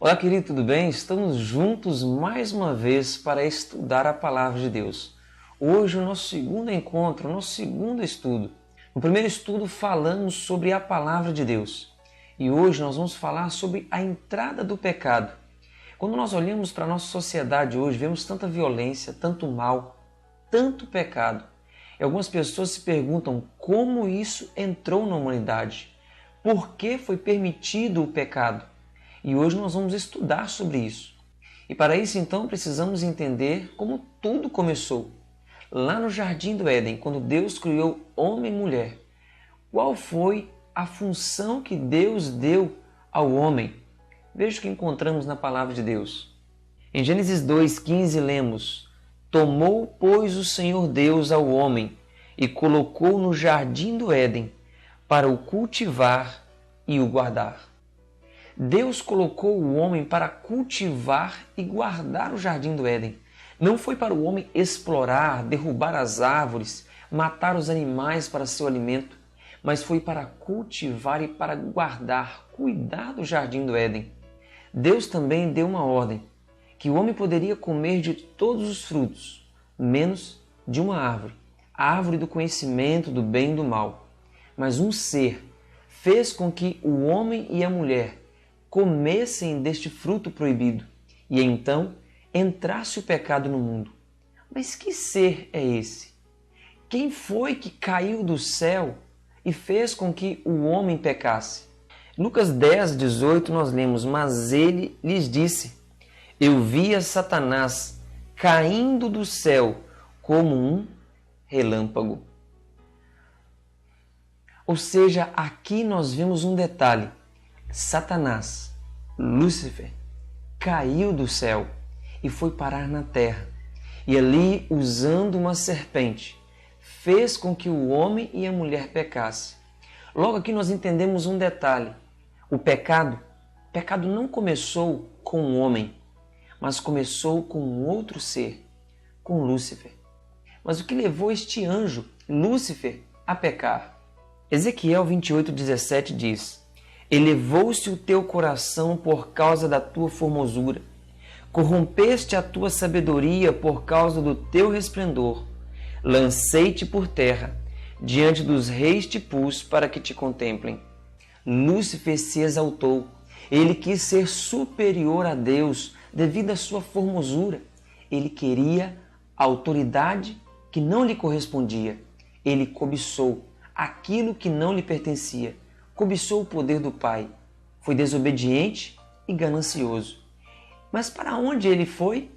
Olá, querido, tudo bem? Estamos juntos mais uma vez para estudar a Palavra de Deus. Hoje, o nosso segundo encontro, o nosso segundo estudo. No primeiro estudo, falamos sobre a Palavra de Deus. E hoje nós vamos falar sobre a entrada do pecado. Quando nós olhamos para a nossa sociedade hoje, vemos tanta violência, tanto mal, tanto pecado. E algumas pessoas se perguntam como isso entrou na humanidade. Por que foi permitido o pecado? E hoje nós vamos estudar sobre isso. E para isso, então, precisamos entender como tudo começou. Lá no Jardim do Éden, quando Deus criou homem e mulher, qual foi a função que Deus deu ao homem? Veja o que encontramos na Palavra de Deus. Em Gênesis 2,15 lemos: Tomou, pois, o Senhor Deus ao homem e colocou no Jardim do Éden para o cultivar e o guardar. Deus colocou o homem para cultivar e guardar o Jardim do Éden. Não foi para o homem explorar, derrubar as árvores, matar os animais para seu alimento, mas foi para cultivar e para guardar, cuidar do Jardim do Éden. Deus também deu uma ordem, que o homem poderia comer de todos os frutos, menos de uma árvore, a árvore do conhecimento do bem e do mal. Mas um ser fez com que o homem e a mulher comessem deste fruto proibido, e então entrasse o pecado no mundo. Mas que ser é esse? Quem foi que caiu do céu e fez com que o homem pecasse? Lucas 10:18 nós lemos: Mas ele lhes disse: Eu via Satanás caindo do céu como um relâmpago. Ou seja, aqui nós vemos um detalhe. Satanás, Lúcifer, caiu do céu e foi parar na terra. E ali, usando uma serpente, fez com que o homem e a mulher pecassem. Logo aqui nós entendemos um detalhe. O pecado não começou com o homem, mas começou com um outro ser, com Lúcifer. Mas o que levou este anjo, Lúcifer, a pecar? Ezequiel 28:17 diz: Elevou-se o teu coração por causa da tua formosura, corrompeste a tua sabedoria por causa do teu resplendor. Lancei-te por terra, diante dos reis te pus para que te contemplem. Lúcifer se exaltou, ele quis ser superior a Deus devido à sua formosura. Ele queria a autoridade que não lhe correspondia. Ele cobiçou aquilo que não lhe pertencia. Cobiçou o poder do Pai, foi desobediente e ganancioso. Mas para onde ele foi?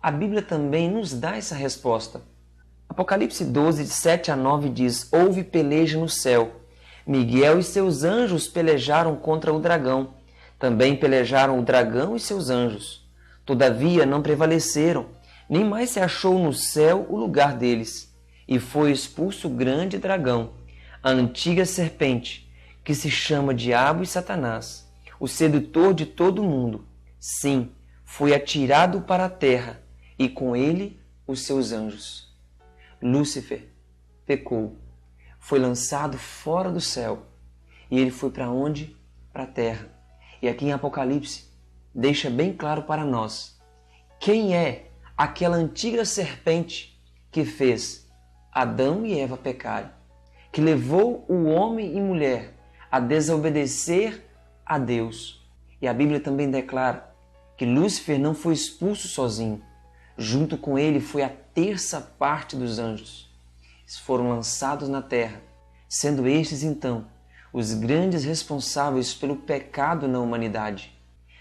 A Bíblia também nos dá essa resposta. Apocalipse 12:7-9 diz: Houve peleja no céu. Miguel e seus anjos pelejaram contra o dragão. Também pelejaram o dragão e seus anjos. Todavia não prevaleceram, nem mais se achou no céu o lugar deles. E foi expulso o grande dragão, a antiga serpente, que se chama Diabo e Satanás, o sedutor de todo o mundo. Sim, foi atirado para a terra, e com ele os seus anjos. Lúcifer pecou, foi lançado fora do céu, e ele foi para onde? Para a terra. E aqui em Apocalipse deixa bem claro para nós quem é aquela antiga serpente que fez Adão e Eva pecarem, que levou o homem e mulher a desobedecer a Deus. E a Bíblia também declara que Lúcifer não foi expulso sozinho. Junto com ele foi a terça parte dos anjos. Eles foram lançados na terra, sendo estes, então, os grandes responsáveis pelo pecado na humanidade.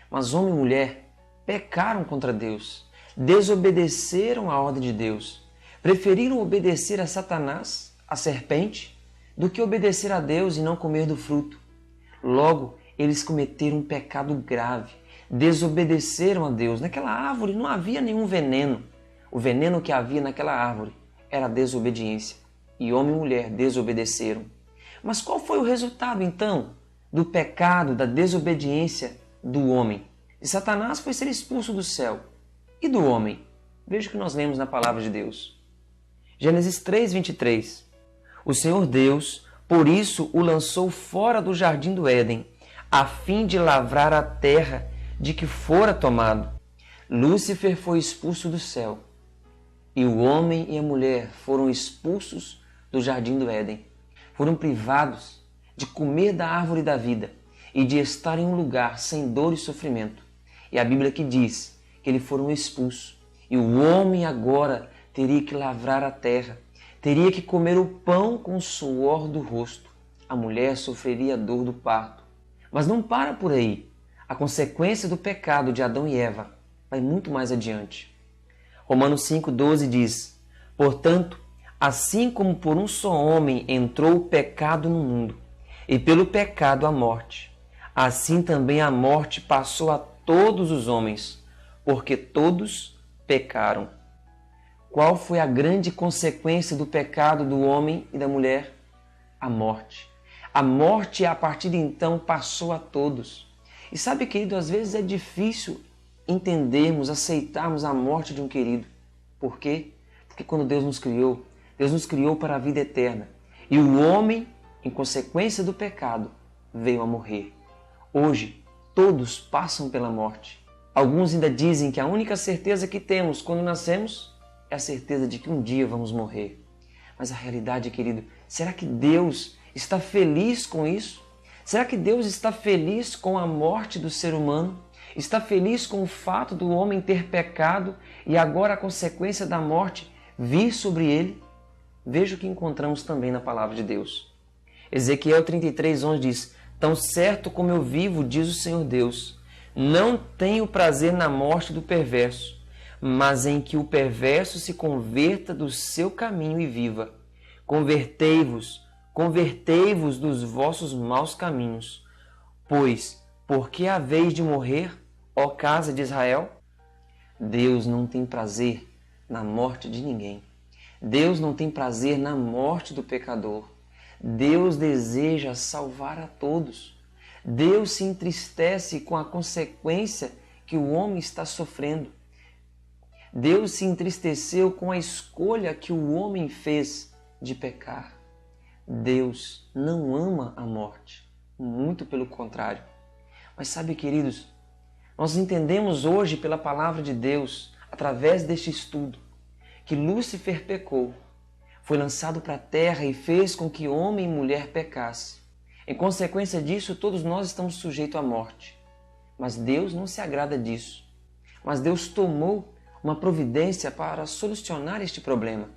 Mas homem e mulher pecaram contra Deus, desobedeceram a ordem de Deus, preferiram obedecer a Satanás, a serpente, do que obedecer a Deus e não comer do fruto. Logo, eles cometeram um pecado grave, desobedeceram a Deus. Naquela árvore não havia nenhum veneno. O veneno que havia naquela árvore era a desobediência. E homem e mulher desobedeceram. Mas qual foi o resultado, então, do pecado, da desobediência do homem? E Satanás foi ser expulso do céu. E do homem? Veja o que nós lemos na Palavra de Deus. Gênesis 3:23. O Senhor Deus, por isso, o lançou fora do jardim do Éden, a fim de lavrar a terra de que fora tomado. Lúcifer foi expulso do céu, e o homem e a mulher foram expulsos do jardim do Éden. Foram privados de comer da árvore da vida e de estar em um lugar sem dor e sofrimento. E a Bíblia que diz que eles foram expulsos. E o homem agora teria que lavrar a terra, teria que comer o pão com o suor do rosto. A mulher sofreria a dor do parto. Mas não para por aí. A consequência do pecado de Adão e Eva vai muito mais adiante. Romanos 5,12 diz: portanto, assim como por um só homem entrou o pecado no mundo, e pelo pecado a morte, assim também a morte passou a todos os homens, porque todos pecaram. Qual foi a grande consequência do pecado do homem e da mulher? A morte. A morte, a partir de então, passou a todos. E sabe, querido, às vezes é difícil entendermos, aceitarmos a morte de um querido. Por quê? Porque quando Deus nos criou para a vida eterna. E o homem, em consequência do pecado, veio a morrer. Hoje, todos passam pela morte. Alguns ainda dizem que a única certeza que temos quando nascemos é a certeza de que um dia vamos morrer. Mas a realidade, querido, será que Deus está feliz com isso? Será que Deus está feliz com a morte do ser humano? Está feliz com o fato do homem ter pecado e agora a consequência da morte vir sobre ele? Veja o que encontramos também na palavra de Deus. Ezequiel 33:11 diz: tão certo como eu vivo, diz o Senhor Deus, não tenho prazer na morte do perverso, mas em que o perverso se converta do seu caminho e viva. Convertei-vos dos vossos maus caminhos. Pois, por que haveis de morrer, ó casa de Israel? Deus não tem prazer na morte de ninguém. Deus não tem prazer na morte do pecador. Deus deseja salvar a todos. Deus se entristece com a consequência que o homem está sofrendo. Deus se entristeceu com a escolha que o homem fez de pecar. Deus não ama a morte, muito pelo contrário. Mas sabe, queridos, nós entendemos hoje pela palavra de Deus, através deste estudo, que Lúcifer pecou, foi lançado para a terra e fez com que homem e mulher pecassem. Em consequência disso, todos nós estamos sujeitos à morte. Mas Deus não se agrada disso. Mas Deus tomou uma providência para solucionar este problema.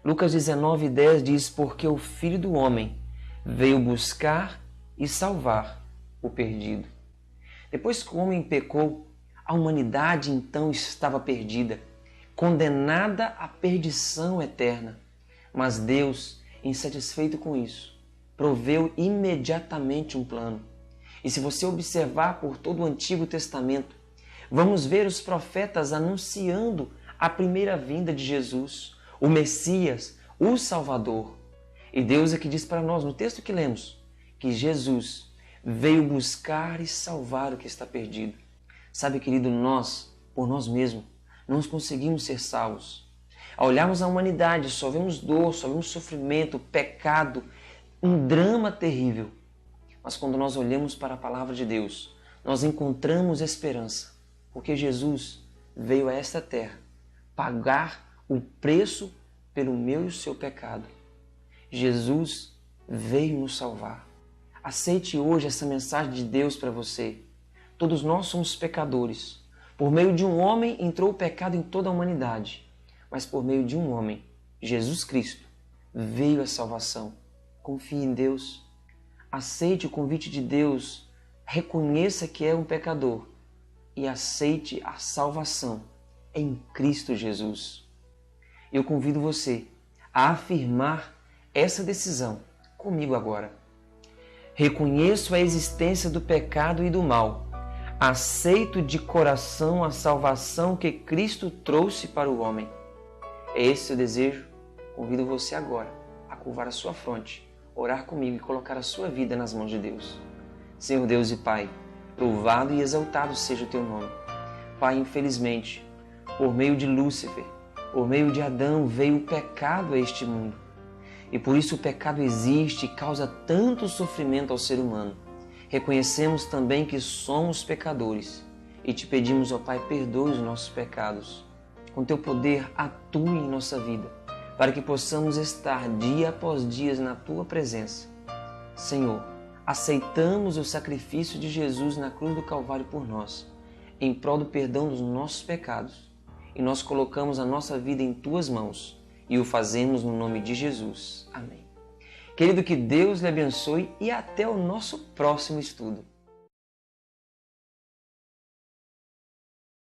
Lucas 19:10 diz: porque o Filho do Homem veio buscar e salvar o perdido. Depois que o homem pecou, a humanidade então estava perdida, condenada à perdição eterna. Mas Deus, insatisfeito com isso, proveu imediatamente um plano. E se você observar por todo o Antigo Testamento, vamos ver os profetas anunciando a primeira vinda de Jesus, o Messias, o Salvador. E Deus aqui diz para nós, no texto que lemos, que Jesus veio buscar e salvar o que está perdido. Sabe, querido, nós, por nós mesmos, não conseguimos ser salvos. Ao olharmos a humanidade, só vemos dor, só vemos sofrimento, pecado, um drama terrível. Mas quando nós olhamos para a palavra de Deus, nós encontramos esperança, porque Jesus veio a esta terra pagar o preço pelo meu e o seu pecado. Jesus veio nos salvar. Aceite hoje essa mensagem de Deus para você. Todos nós somos pecadores. Por meio de um homem entrou o pecado em toda a humanidade, mas por meio de um homem, Jesus Cristo, veio a salvação. Confie em Deus. Aceite o convite de Deus. Reconheça que é um pecador e aceite a salvação em Cristo Jesus. Eu convido você a afirmar essa decisão comigo agora. Reconheço a existência do pecado e do mal. Aceito de coração a salvação que Cristo trouxe para o homem. É esse o desejo? Convido você agora a curvar a sua fronte, orar comigo e colocar a sua vida nas mãos de Deus. Senhor Deus e Pai, louvado e exaltado seja o Teu nome. Pai, infelizmente, por meio de Lúcifer, por meio de Adão, veio o pecado a este mundo. E por isso o pecado existe e causa tanto sofrimento ao ser humano. Reconhecemos também que somos pecadores e te pedimos, ó Pai, perdoe os nossos pecados. Com teu poder, atue em nossa vida, para que possamos estar dia após dia na tua presença. Senhor, aceitamos o sacrifício de Jesus na cruz do Calvário por nós, em prol do perdão dos nossos pecados, e nós colocamos a nossa vida em tuas mãos e o fazemos no nome de Jesus. Amém. Querido, que Deus lhe abençoe e até o nosso próximo estudo.